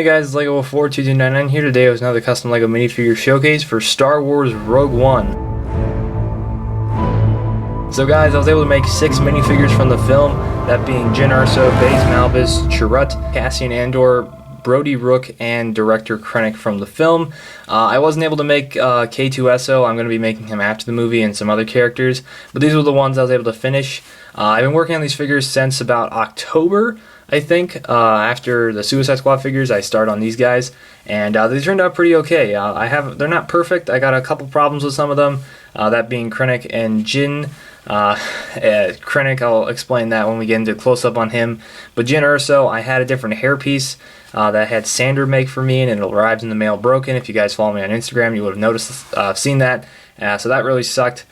Hey guys, it's LEGO4229 here today with another custom LEGO minifigure showcase for Star Wars Rogue One. So guys, I was able to make 6 minifigures from the film, that being Jyn Erso, Baze Malbus, Charette, Cassie and Andor, Bodhi Rook, and Director Krennic from the film. I wasn't able to make K2SO. I'm going to be making him after the movie and some other characters, but these were the ones I was able to finish. I've been working on these figures since about October, I think. After the Suicide Squad figures, I started on these guys, and they turned out pretty okay. They're not perfect. I got a couple problems with some of them, that being Krennic and Jyn. Krennic, I'll explain that when we get into close-up on him. But Jyn Erso, I had a different hairpiece that I had Sander make for me, and it arrived in the mail broken. If you guys follow me on Instagram, you would have noticed, seen that. So that really sucked.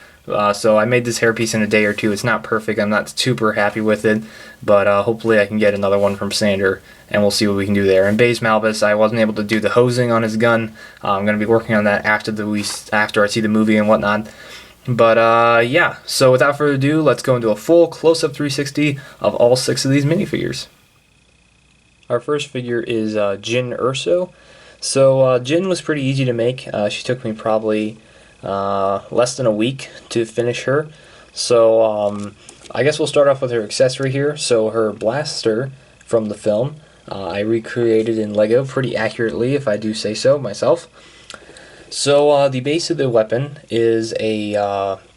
So I made this hairpiece in a day or two. It's not perfect. I'm not super happy with it, but hopefully I can get another one from Sander, and we'll see what we can do there. And Baze Malbus, I wasn't able to do the hosing on his gun. I'm going to be working on that after I see the movie and whatnot. But yeah, so without further ado, let's go into a full close-up 360 of all 6 of these minifigures. Our first figure is Jyn Erso. So Jyn was pretty easy to make. She took me probably less than a week to finish her. So I guess we'll start off with her accessory here. So her blaster from the film, I recreated in LEGO pretty accurately, if I do say so myself. So the base of the weapon is a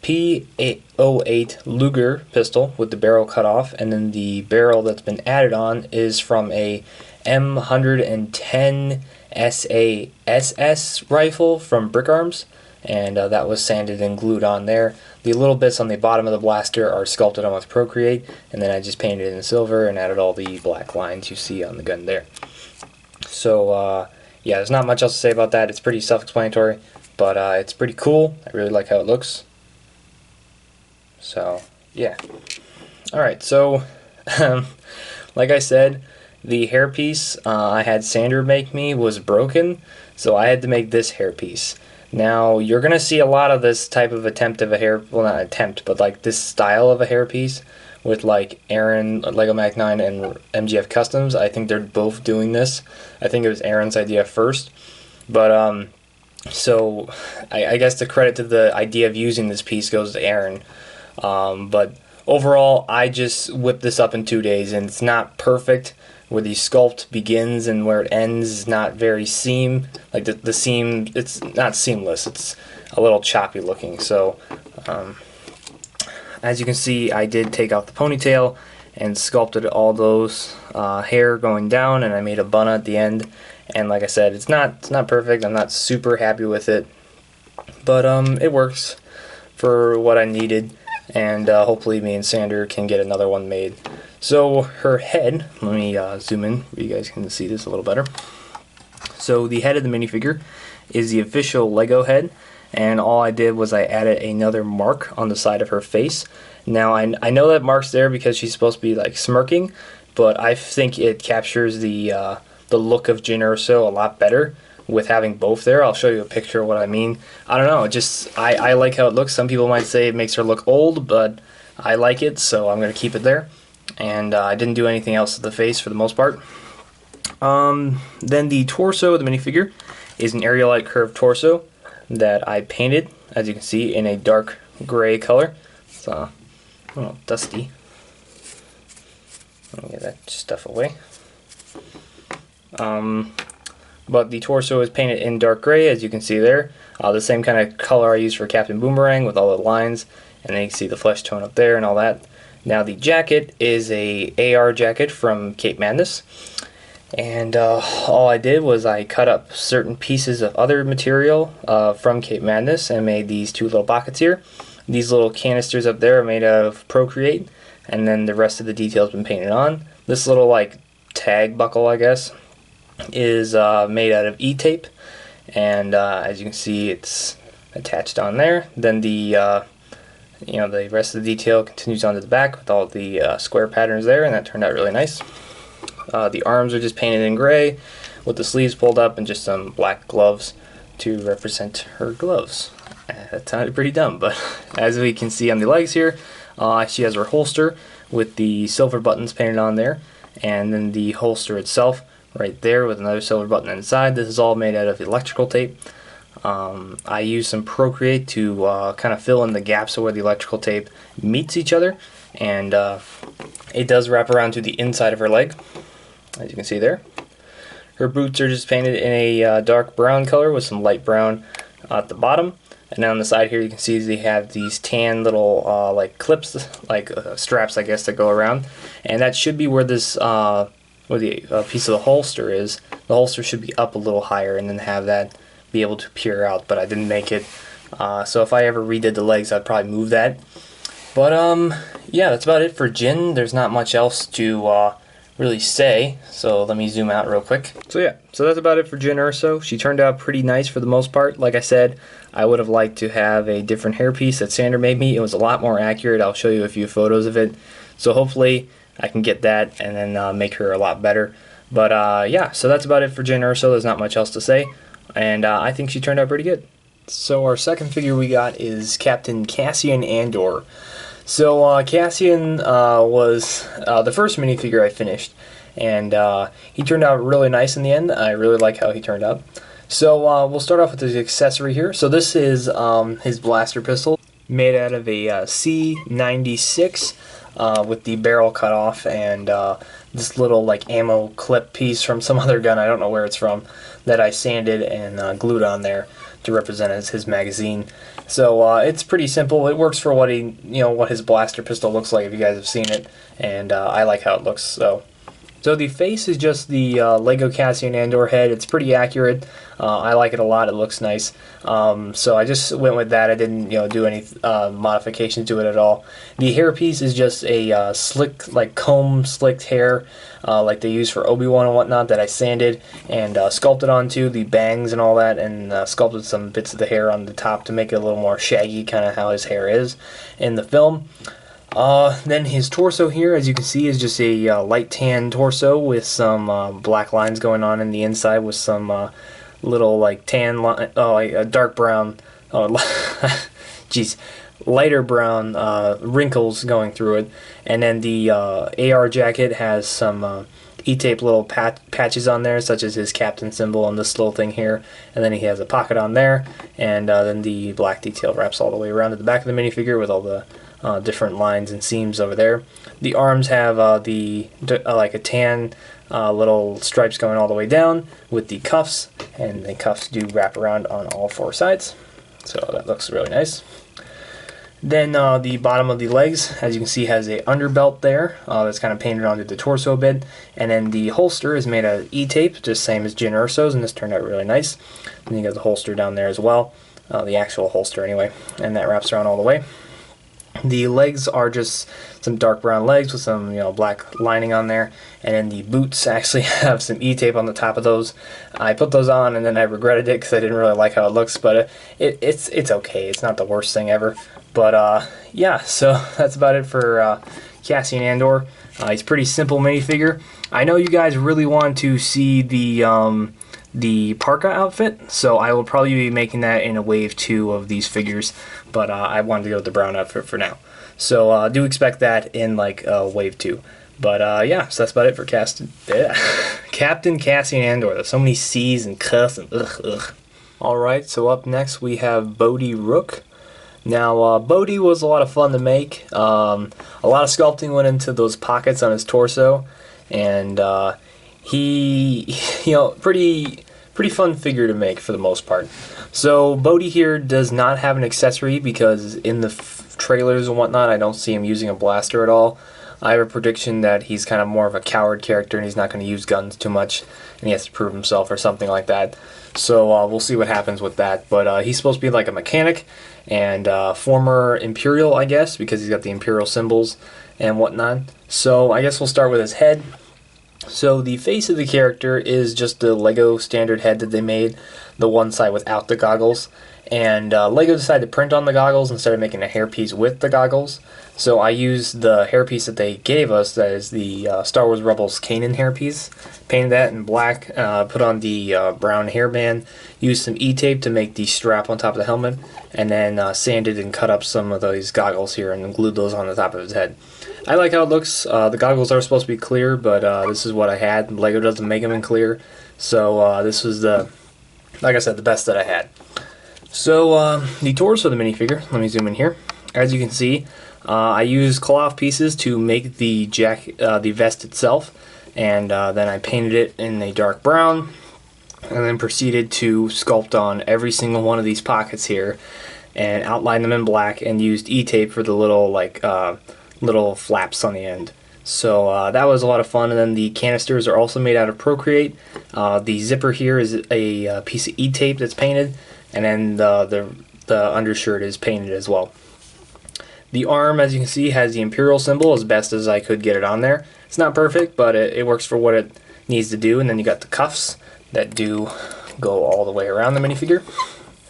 P08 Luger pistol with the barrel cut off, and then the barrel that's been added on is from a M110 SASS rifle from Brick Arms, and that was sanded and glued on there. The little bits on the bottom of the blaster are sculpted on with Procreate, and then I just painted it in silver and added all the black lines you see on the gun there. So yeah, there's not much else to say about that. It's pretty self-explanatory, but it's pretty cool. I really like how it looks. So, yeah. Alright, so, like I said, the hairpiece I had Sander make me was broken, so I had to make this hairpiece. Now, you're going to see a lot of this type of attempt of a well, not attempt, but like this style of a hairpiece with like Aaron, LEGO Mac 9, and MGF Customs. I think they're both doing this. I think it was Aaron's idea first. But, so I guess the credit to the idea of using this piece goes to Aaron. But overall, I just whipped this up in 2 days, and it's not perfect. Where the sculpt begins and where it ends is not very like the seam, it's not seamless. It's a little choppy looking. So, as you can see, I did take out the ponytail and sculpted all those hair going down, and I made a bun at the end. And like I said, it's not perfect. I'm not super happy with it, but it works for what I needed, and hopefully me and Sander can get another one made. So her head, let me zoom in so you guys can see this a little better. So the head of the minifigure is the official LEGO head, and all I did was I added another mark on the side of her face. Now I know that mark's there because she's supposed to be like smirking, but I think it captures the look of Jyn Erso a lot better with having both there. I'll show you a picture of what I mean. I don't know, I like how it looks. Some people might say it makes her look old, but I like it, so I'm going to keep it there. And I didn't do anything else to the face for the most part. Then the torso of the minifigure is an aerialite curved torso that I painted, as you can see, in a dark gray color. It's a little dusty. Let me get that stuff away. But the torso is painted in dark gray, as you can see there. The same kind of color I used for Captain Boomerang with all the lines, and then you can see the flesh tone up there and all that. Now the jacket is a AR jacket from Cape Madness, and all I did was I cut up certain pieces of other material from Cape Madness and made these 2 little pockets here. These little canisters up there are made out of Procreate, and then the rest of the detail has been painted on. This little like tag buckle, I guess, is made out of E-tape, and as you can see, it's attached on there. Then the the rest of the detail continues onto the back with all the square patterns there, and that turned out really nice. The arms are just painted in gray with the sleeves pulled up and just some black gloves to represent her gloves. That sounded pretty dumb, but as we can see on the legs here, she has her holster with the silver buttons painted on there, and then the holster itself right there with another silver button inside. This is all made out of electrical tape. I use some Procreate to kind of fill in the gaps of where the electrical tape meets each other, and it does wrap around to the inside of her leg, as you can see there. Her boots are just painted in a dark brown color with some light brown at the bottom, and then on the side here you can see they have these tan little like clips, like straps I guess, that go around, and that should be where this where the piece of the holster is. The holster should be up a little higher and then have that be able to peer out, but I didn't make it, so if I ever redid the legs I'd probably move that. But yeah, that's about it for Jin. There's not much else to really say, so let me zoom out real quick. So yeah, so that's about it for Jin Urso. She turned out pretty nice for the most part. Like I said, I would have liked to have a different hairpiece that Sander made me. It was a lot more accurate. I'll show you a few photos of it, so hopefully I can get that and then make her a lot better. But yeah, so that's about it for Jin Urso. There's not much else to say, and I think she turned out pretty good. So our second figure we got is Captain Cassian Andor. So Cassian was the first minifigure I finished, and he turned out really nice in the end. I really like how he turned out. So we'll start off with his accessory here. So this is his blaster pistol, made out of a C96 with the barrel cut off, and this little like ammo clip piece from some other gun, I don't know where it's from, that I sanded and glued on there to represent as his magazine. So it's pretty simple. It works for what what his blaster pistol looks like, if you guys have seen it, and I like how it looks. So the face is just the Lego Cassian Andor head. It's pretty accurate. I like it a lot. It looks nice. So I just went with that. I didn't do any modifications to it at all. The hairpiece is just a slick, like comb slicked hair, like they use for Obi-Wan and whatnot, that I sanded and sculpted onto the bangs and all that, and sculpted some bits of the hair on the top to make it a little more shaggy, kind of how his hair is in the film. Then his torso here, as you can see, is just a light tan torso with some black lines going on in the inside, with some little like tan line, like dark brown, geez, lighter brown wrinkles going through it. And then the AR jacket has some E-tape little patches on there, such as his captain symbol on this little thing here, and then he has a pocket on there, and then the black detail wraps all the way around to the back of the minifigure with all the different lines and seams over there. The arms have like a tan little stripes going all the way down with the cuffs, and the cuffs do wrap around on all four sides, so that looks really nice. Then the bottom of the legs, as you can see, has a underbelt there that's kind of painted onto the torso a bit, and then the holster is made out of E-tape, just same as Jin Urso's, and this turned out really nice. And you got the holster down there as well, the actual holster anyway, and that wraps around all the way. The legs are just some dark brown legs with some black lining on there, and then the boots actually have some E-tape on the top of those. I put those on and then I regretted it because I didn't really like how it looks, but it's okay. It's not the worst thing ever. But yeah, so that's about it for Cassian Andor. He's a pretty simple minifigure. I know you guys really want to see the parka outfit, so I will probably be making that in a wave 2 of these figures, but I wanted to go with the brown outfit for now. So do expect that in like wave 2. But yeah, so that's about it for Captain Cassian Andor. There's so many C's and cuss and ugh. Alright, so up next we have Bodhi Rook. Now, Bodhi was a lot of fun to make. A lot of sculpting went into those pockets on his torso, and he, pretty fun figure to make for the most part. So Bodhi here does not have an accessory because in the trailers and whatnot, I don't see him using a blaster at all. I have a prediction that he's kind of more of a coward character and he's not going to use guns too much, and he has to prove himself or something like that. So we'll see what happens with that. But he's supposed to be like a mechanic and former Imperial, I guess, because he's got the Imperial symbols and whatnot. So I guess we'll start with his head. So the face of the character is just the Lego standard head that they made, the one side without the goggles. And Lego decided to print on the goggles instead of making a hairpiece with the goggles. So I used the hairpiece that they gave us, that is the Star Wars Rebels Kanan hairpiece. Painted that in black, put on the brown hairband, used some E-tape to make the strap on top of the helmet, and then sanded and cut up some of those goggles here and glued those on the top of his head. I like how it looks. The goggles are supposed to be clear, but this is what I had. Lego doesn't make them in clear, so this was like I said, the best that I had. So the torso of the minifigure. Let me zoom in here. As you can see, I used cloth pieces to make the the vest itself, and then I painted it in a dark brown, and then proceeded to sculpt on every single one of these pockets here, and outline them in black, and used E-tape for the little little flaps on the end. So that was a lot of fun. And then the canisters are also made out of Procreate. The zipper here is a piece of E-tape that's painted, and then the undershirt is painted as well. The arm, as you can see, has the Imperial symbol as best as I could get it on there. It's not perfect, but it works for what it needs to do. And then you got the cuffs that do go all the way around the minifigure,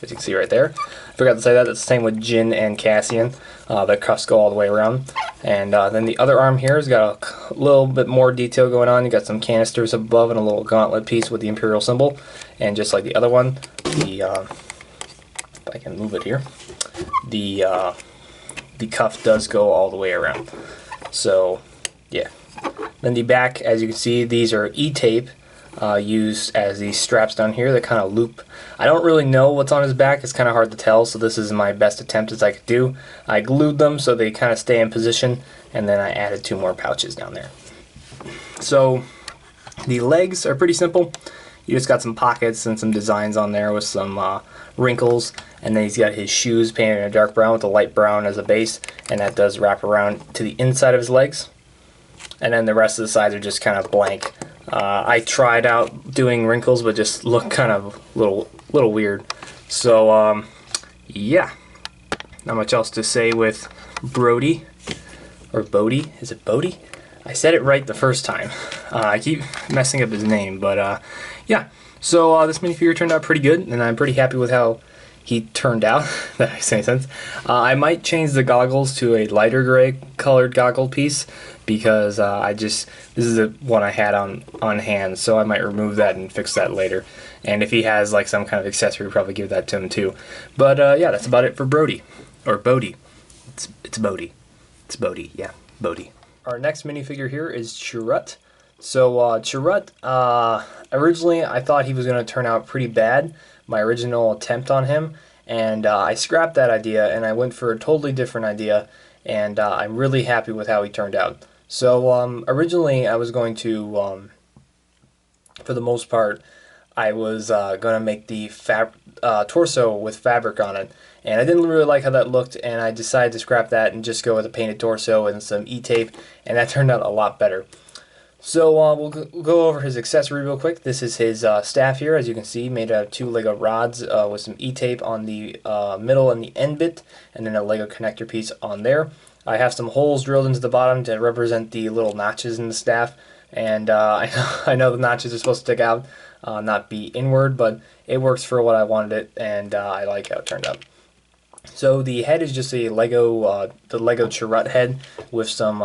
as you can see right there. I forgot to say that. It's the same with Jin and Cassian. The cuffs go all the way around. And then the other arm here has got a little bit more detail going on. You got some canisters above and a little gauntlet piece with the Imperial symbol. And just like the other one, if I can move it here, the cuff does go all the way around. So yeah. Then the back, as you can see, these are E-tape used as these straps down here that kind of loop. I don't really know what's on his back. It's kind of hard to tell, so this is my best attempt as I could do. I glued them so they kind of stay in position, and then I added 2 more pouches down there. So the legs are pretty simple. You just got some pockets and some designs on there with some wrinkles, and then he's got his shoes painted in a dark brown with a light brown as a base, and that does wrap around to the inside of his legs. And then the rest of the sides are just kind of blank. I tried out doing wrinkles, but just looked kind of little weird. So yeah, not much else to say with Brody, or Bodhi. Is it Bodhi? I said it right the first time. I keep messing up his name, but yeah. So this minifigure turned out pretty good, and I'm pretty happy with how he turned out. That makes any sense. I might change the goggles to a lighter gray colored goggle piece, because this is the one I had on hand, so I might remove that and fix that later. And if he has like some kind of accessory, probably give that to him too. But yeah, that's about it for Brody, or Bodhi. It's Bodhi. It's Bodhi. Yeah, Bodhi. Our next minifigure here is Charette. So Charette, originally I thought he was going to turn out pretty bad, my original attempt on him, and I scrapped that idea and I went for a totally different idea, and I'm really happy with how he turned out. So originally I was going to, for the most part, I was going to make the torso with fabric on it, and I didn't really like how that looked, and I decided to scrap that and just go with a painted torso and some E-tape, and that turned out a lot better. So we'll go over his accessory real quick. This is his staff here, as you can see, made out of 2 Lego rods with some E-tape on the middle and the end bit, and then a Lego connector piece on there. I have some holes drilled into the bottom to represent the little notches in the staff, and I know the notches are supposed to stick out, not be inward, but it works for what I wanted it, and I like how it turned out. So the head is just a Lego, the Lego Charette head with some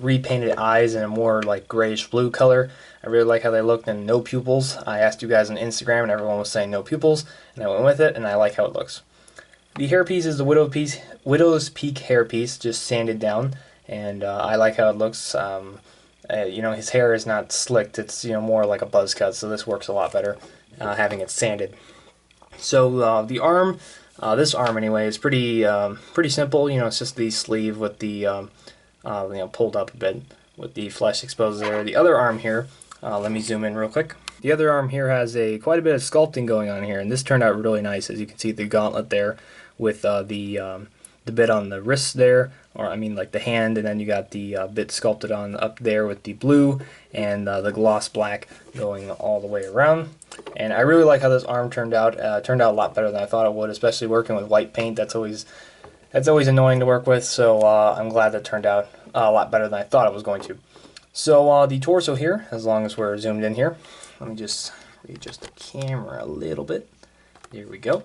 repainted eyes in a more like grayish blue color. I really like how they looked, and no pupils. I asked you guys on Instagram and everyone was saying no pupils, and I went with it, and I like how it looks. The hairpiece is the Widow's Peak hairpiece, just sanded down, and I like how it looks. You know, his hair is not slicked, it's, you know, more like a buzz cut, so this works a lot better, having it sanded. So the arm, this arm anyway, is pretty simple. You know, it's just the sleeve with the you know, pulled up a bit with the flesh exposed there. The other arm here, let me zoom in real quick. The other arm here has quite a bit of sculpting going on here, and this turned out really nice. As you can see, the gauntlet there with the bit on the wrist there, or I mean like the hand, and then you got the bit sculpted on up there with the blue and the gloss black going all the way around. And I really like how this arm turned out. Turned out a lot better than I thought it would, especially working with white paint. That's always annoying to work with. So I'm glad that turned out a lot better than I thought it was going to. So the torso here, as long as we're zoomed in here, let me just readjust the camera a little bit. There we go.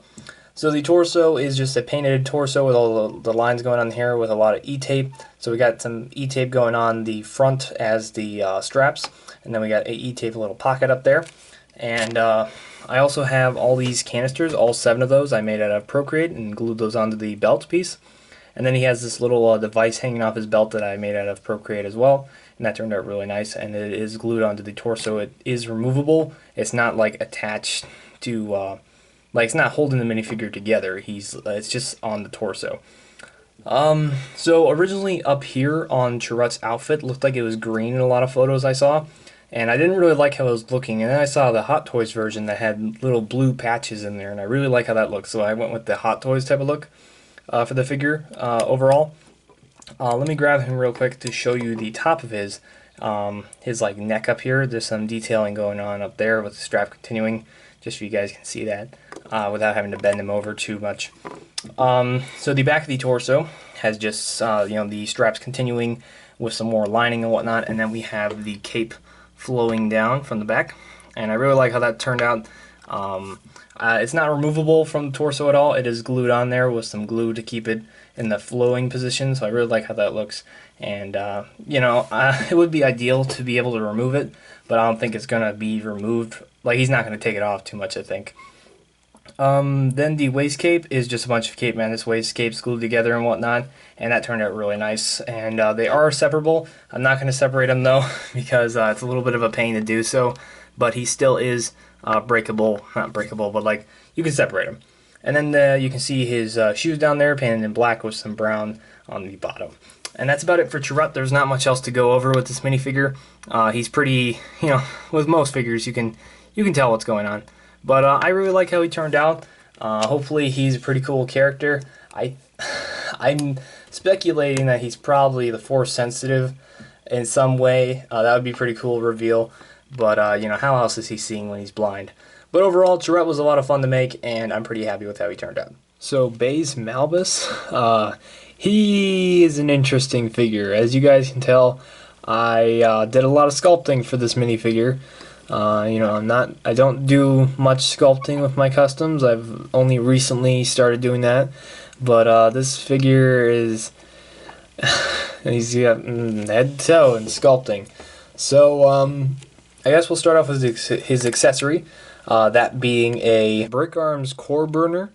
So the torso is just a painted torso with all the lines going on here with a lot of E-tape. So we got some E-tape going on the front as the straps, and then we got a E-tape little pocket up there. And I also have all these canisters, all 7 of those I made out of Procreate and glued those onto the belt piece. And then he has this little device hanging off his belt that I made out of Procreate as well, and that turned out really nice. And it is glued onto the torso. It is removable. It's not like attached to, like it's not holding the minifigure together. It's just on the torso. So originally up here on Charette's outfit looked like it was green in a lot of photos I saw, and I didn't really like how it was looking. And then I saw the Hot Toys version that had little blue patches in there, and I really like how that looks. So I went with the Hot Toys type of look for the figure overall. Let me grab him real quick to show you the top of his like neck up here. There's some detailing going on up there with the strap continuing, just so you guys can see that without having to bend him over too much. So the back of the torso has just the straps continuing with some more lining and whatnot, and then we have the cape flowing down from the back, and I really like how that turned out. It's not removable from the torso at all. It is glued on there with some glue to keep it in the flowing position, so I really like how that looks. And it would be ideal to be able to remove it, but I don't think it's gonna be removed. Like, he's not gonna take it off too much, I think. Then the waist cape is just a bunch of Cape Madness waist capes glued together and whatnot, and that turned out really nice. And they are separable. I'm not going to separate them though, because it's a little bit of a pain to do so, but he still is breakable. Not breakable, but like, you can separate him. And then you can see his shoes down there, painted in black with some brown on the bottom. And that's about it for Charette. There's not much else to go over with this minifigure. He's pretty, with most figures, you can tell what's going on. But I really like how he turned out. Hopefully he's a pretty cool character. I'm speculating that he's probably the Force sensitive in some way. That would be a pretty cool reveal. But, how else is he seeing when he's blind? But overall, Charette was a lot of fun to make, and I'm pretty happy with how he turned out. So, Baze Malbus, he is an interesting figure. As you guys can tell, I did a lot of sculpting for this minifigure. I don't do much sculpting with my customs. I've only recently started doing that. But this figure is, he's got head to toe in sculpting. So I guess we'll start off with his accessory, that being a brick arms core burner.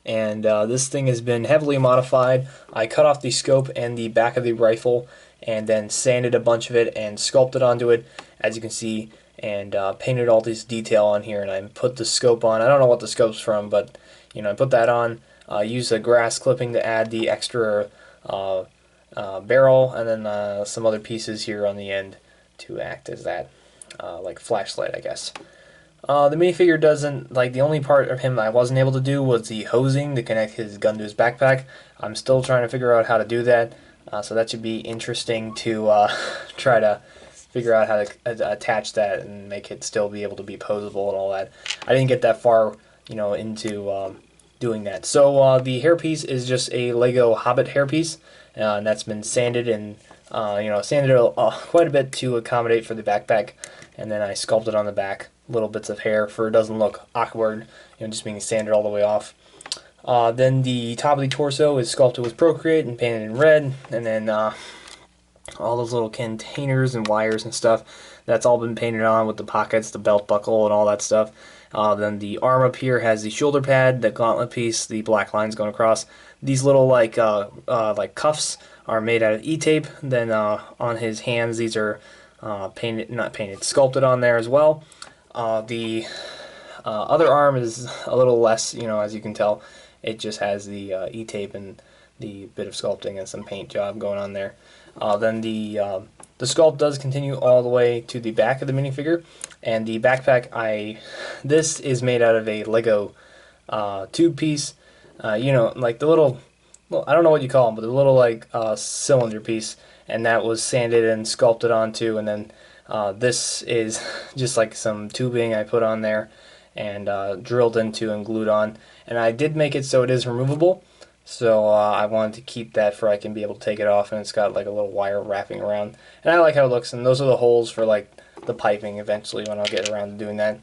And this thing has been heavily modified. I cut off the scope and the back of the rifle and then sanded a bunch of it and sculpted onto it, as you can see, and painted all this detail on here, and I put the scope on. I don't know what the scope's from, but I put that on. Used a grass clipping to add the extra barrel, and then some other pieces here on the end to act as that like flashlight, I guess. The minifigure doesn't, like, the only part of him I wasn't able to do was the hosing to connect his gun to his backpack. I'm still trying to figure out how to do that, so that should be interesting to try to figure out how to attach that and make it still be able to be posable and all that. I didn't get that far, into doing that. So the hairpiece is just a Lego Hobbit hairpiece, and that's been sanded and sanded quite a bit to accommodate for the backpack, and then I sculpted on the back little bits of hair for it doesn't look awkward, just being sanded all the way off. Then the top of the torso is sculpted with Procreate and painted in red, and then all those little containers and wires and stuff, that's all been painted on with the pockets, the belt buckle, and all that stuff. Then the arm up here has the shoulder pad, the gauntlet piece, the black lines going across. These little like cuffs are made out of E-tape. Then on his hands, these are sculpted on there as well. The other arm is a little less, as you can tell. It just has the E-tape and the bit of sculpting and some paint job going on there. Then the sculpt does continue all the way to the back of the minifigure, and the backpack, this is made out of a Lego tube piece, like the little, well, I don't know what you call them, but the little like cylinder piece, and that was sanded and sculpted onto, and then this is just like some tubing I put on there and drilled into and glued on, and I did make it so it is removable. So I wanted to keep that for I can be able to take it off, and it's got like a little wire wrapping around. And I like how it looks, and those are the holes for like the piping eventually when I'll get around to doing that.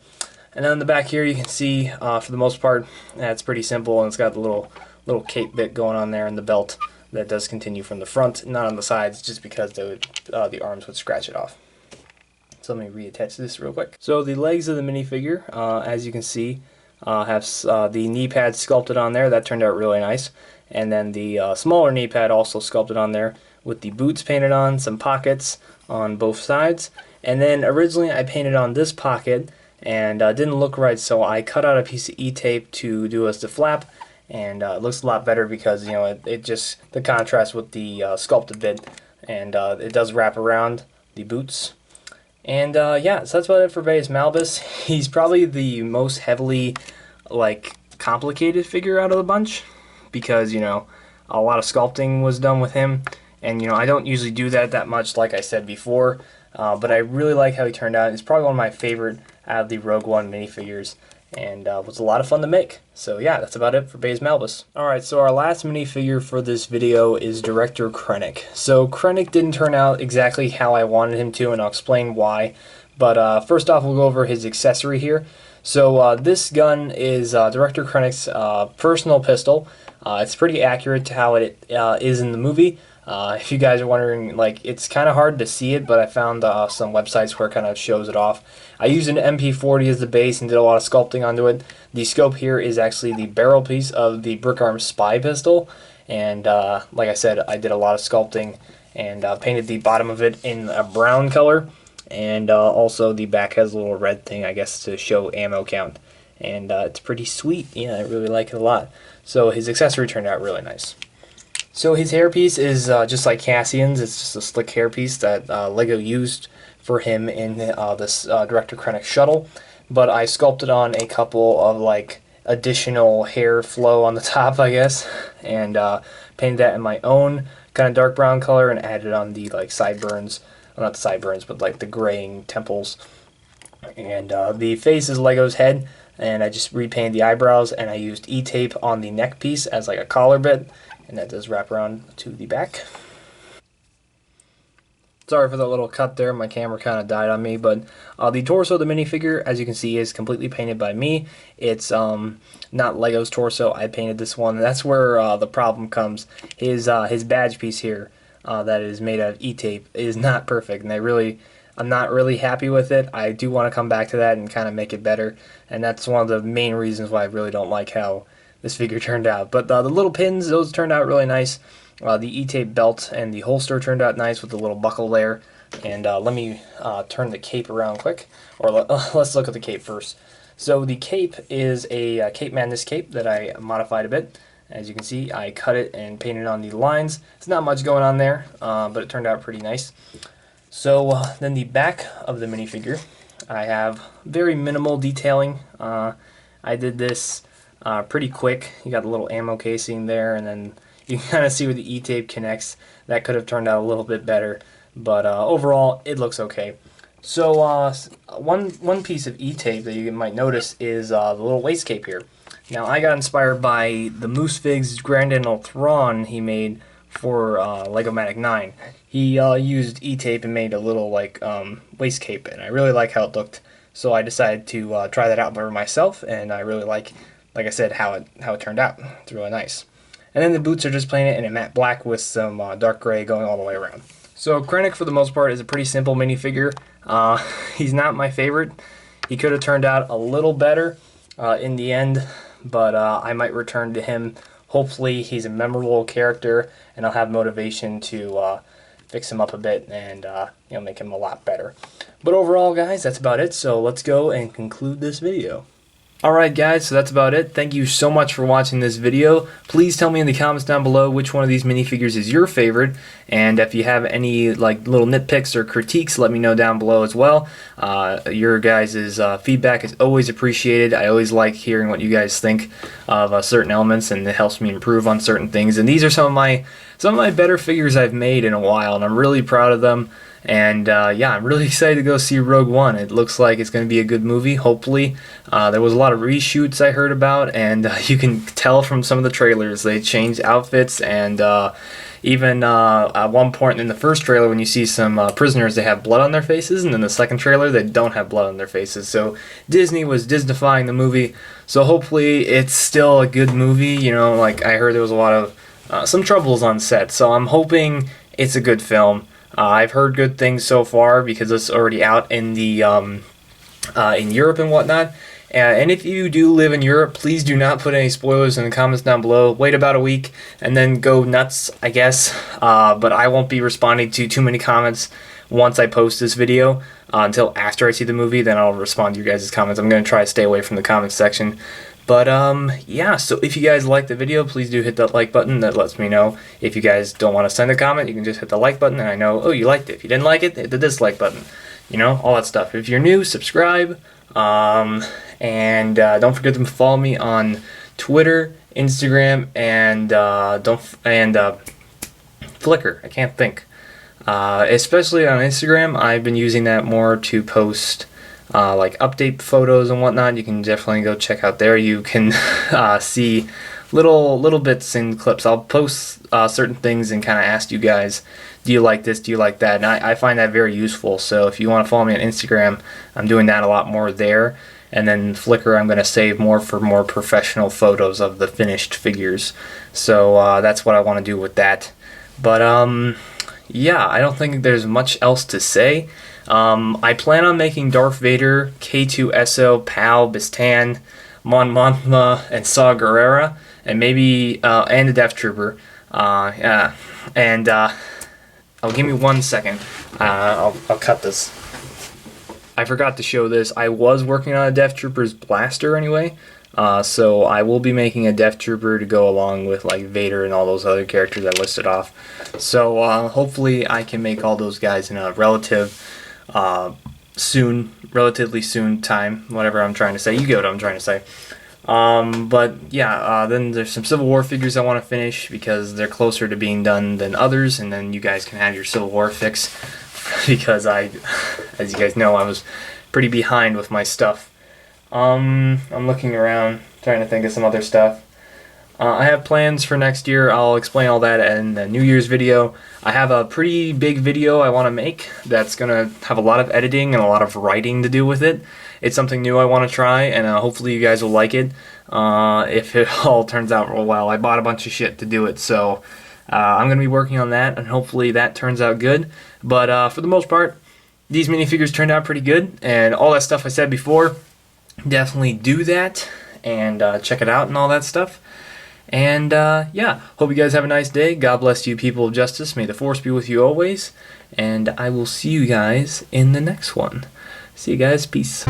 And then on the back here you can see, for the most part, it's pretty simple, and it's got the little cape bit going on there and the belt that does continue from the front, not on the sides, just because the arms would scratch it off. So let me reattach this real quick. So the legs of the minifigure, as you can see, have the knee pad sculpted on there. That turned out really nice. And then the smaller knee pad also sculpted on there with the boots painted on, some pockets on both sides. And then originally I painted on this pocket and didn't look right, so I cut out a piece of E-tape to do as the flap, and it looks a lot better because, you know, it just, the contrast with the sculpted bit, and it does wrap around the boots. And yeah, so that's about it for Bates Malbus. He's probably the most heavily, like, complicated figure out of the bunch because, you know, a lot of sculpting was done with him. And, you know, I don't usually do that much, like I said before. But I really like how he turned out. It's probably one of my favorite out of the Rogue One minifigures. And was a lot of fun to make. So yeah, that's about it for Baze Malbus. Alright, so our last minifigure for this video is Director Krennic. So Krennic didn't turn out exactly how I wanted him to, and I'll explain why. But first off, we'll go over his accessory here. So this gun is Director Krennic's personal pistol. It's pretty accurate to how it is in the movie. If you guys are wondering, like, it's kind of hard to see it, but I found some websites where it kind of shows it off. I used an MP40 as the base and did a lot of sculpting onto it. The scope here is actually the barrel piece of the Brickarm Spy pistol, and like I said, I did a lot of sculpting and painted the bottom of it in a brown color, and also the back has a little red thing, I guess, to show ammo count, and it's pretty sweet. Yeah, I really like it a lot. So his accessory turned out really nice. So his hairpiece is just like Cassian's. It's just a slick hairpiece that Lego used for him in this Director Krennic shuttle. But I sculpted on a couple of like additional hair flow on the top, I guess, and painted that in my own kind of dark brown color and added on the like sideburns, well, not the sideburns, but like the graying temples. And the face is Lego's head, and I just repainted the eyebrows, and I used E-tape on the neck piece as like a collar bit. And that does wrap around to the back. Sorry for that little cut there, my camera kind of died on me, but the torso of the minifigure, as you can see, is completely painted by me. It's not Lego's torso. I painted this one, and that's where the problem comes. His badge piece here that is made out of E-tape is not perfect, and I'm not really happy with it. I do want to come back to that and kind of make it better, and that's one of the main reasons why I really don't like how this figure turned out. But the little pins, those turned out really nice. The E-tape belt and the holster turned out nice with the little buckle there. And let me turn the cape around quick, or let's look at the cape first. So the cape is a Cape Madness cape that I modified a bit. As you can see, I cut it and painted on the lines. It's not much going on there, but it turned out pretty nice. So then the back of the minifigure, I have very minimal detailing. I did this pretty quick. You got a little ammo casing there, and then you can kind of see where the E-tape connects. That could have turned out a little bit better, but overall it looks okay. So one piece of E-tape that you might notice is the little waist cape here. Now I got inspired by the Moose Figs Grand Admiral Thrawn he made for Lego-matic 9. He used E-tape and made a little like waist cape, and I really like how it looked. So I decided to try that out for myself, and I really like I said, how it turned out. It's really nice. And then the boots are just plain in a matte black with some dark gray going all the way around. So Krennic, for the most part, is a pretty simple minifigure. He's not my favorite. He could have turned out a little better in the end, but I might return to him. Hopefully he's a memorable character, and I'll have motivation to fix him up a bit and you know, make him a lot better. But overall, guys, that's about it. So let's go and conclude this video. Alright guys, so that's about it. Thank you so much for watching this video. Please tell me in the comments down below which one of these minifigures is your favorite, and if you have any like little nitpicks or critiques, let me know down below as well. Your guys' feedback is always appreciated. I always like hearing what you guys think of certain elements, and it helps me improve on certain things. And these are some of my better figures I've made in a while, and I'm really proud of them. And yeah, I'm really excited to go see Rogue One. It looks like it's going to be a good movie, hopefully. There was a lot of reshoots I heard about, and you can tell from some of the trailers. They changed outfits, and even at one point in the first trailer, when you see some prisoners, they have blood on their faces, and in the second trailer, they don't have blood on their faces. So Disney was Disneyfying the movie, so hopefully it's still a good movie. You know, like I heard there was a lot of some troubles on set, so I'm hoping it's a good film. I've heard good things so far because it's already out in the in Europe and whatnot, And if you do live in Europe, please do not put any spoilers in the comments down below. Wait about a week and then go nuts, I guess. But I won't be responding to too many comments once I post this video until after I see the movie. Then I'll respond to your guys' comments. I'm going to try to stay away from the comments section. But yeah, so if you guys liked the video, please do hit that like button. That lets me know. If you guys don't want to send a comment, you can just hit the like button and I know, oh, you liked it. If you didn't like it, hit the dislike button. You know, all that stuff. If you're new, subscribe. And don't forget to follow me on Twitter, Instagram, and Flickr. I can't think. Especially on Instagram, I've been using that more to post like update photos and whatnot. You can definitely go check out there. You can see little bits and clips. I'll post certain things and kind of ask you guys, do you like this, do you like that? And I find that very useful. So if you want to follow me on Instagram, I'm doing that a lot more there. And then Flickr, I'm going to save more for more professional photos of the finished figures. So that's what I want to do with that. But yeah, I don't think there's much else to say. I plan on making Darth Vader, K2SO, Pal, Bistan, Mon Mothma, and Saw Gerrera, and maybe and the Death Trooper. Yeah, and I'll give me 1 second. I'll cut this. I forgot to show this. I was working on a Death Trooper's blaster anyway, so I will be making a Death Trooper to go along with like Vader and all those other characters I listed off. So hopefully I can make all those guys in a relatively soon time, whatever I'm trying to say. You get what I'm trying to say. But yeah, then there's some Civil War figures I want to finish because they're closer to being done than others, and then you guys can have your Civil War fix because as you guys know, I was pretty behind with my stuff. I'm looking around, trying to think of some other stuff. I have plans for next year. I'll explain all that in the New Year's video. I have a pretty big video I want to make that's going to have a lot of editing and a lot of writing to do with it. It's something new I want to try, and hopefully you guys will like it. If it all turns out real well. I bought a bunch of shit to do it, so I'm going to be working on that, and hopefully that turns out good. But for the most part, these minifigures turned out pretty good, and all that stuff I said before, definitely do that, and check it out and all that stuff. And yeah, hope you guys have a nice day. God bless you, people of justice. May the force be with you always. And I will see you guys in the next one. See you guys. Peace.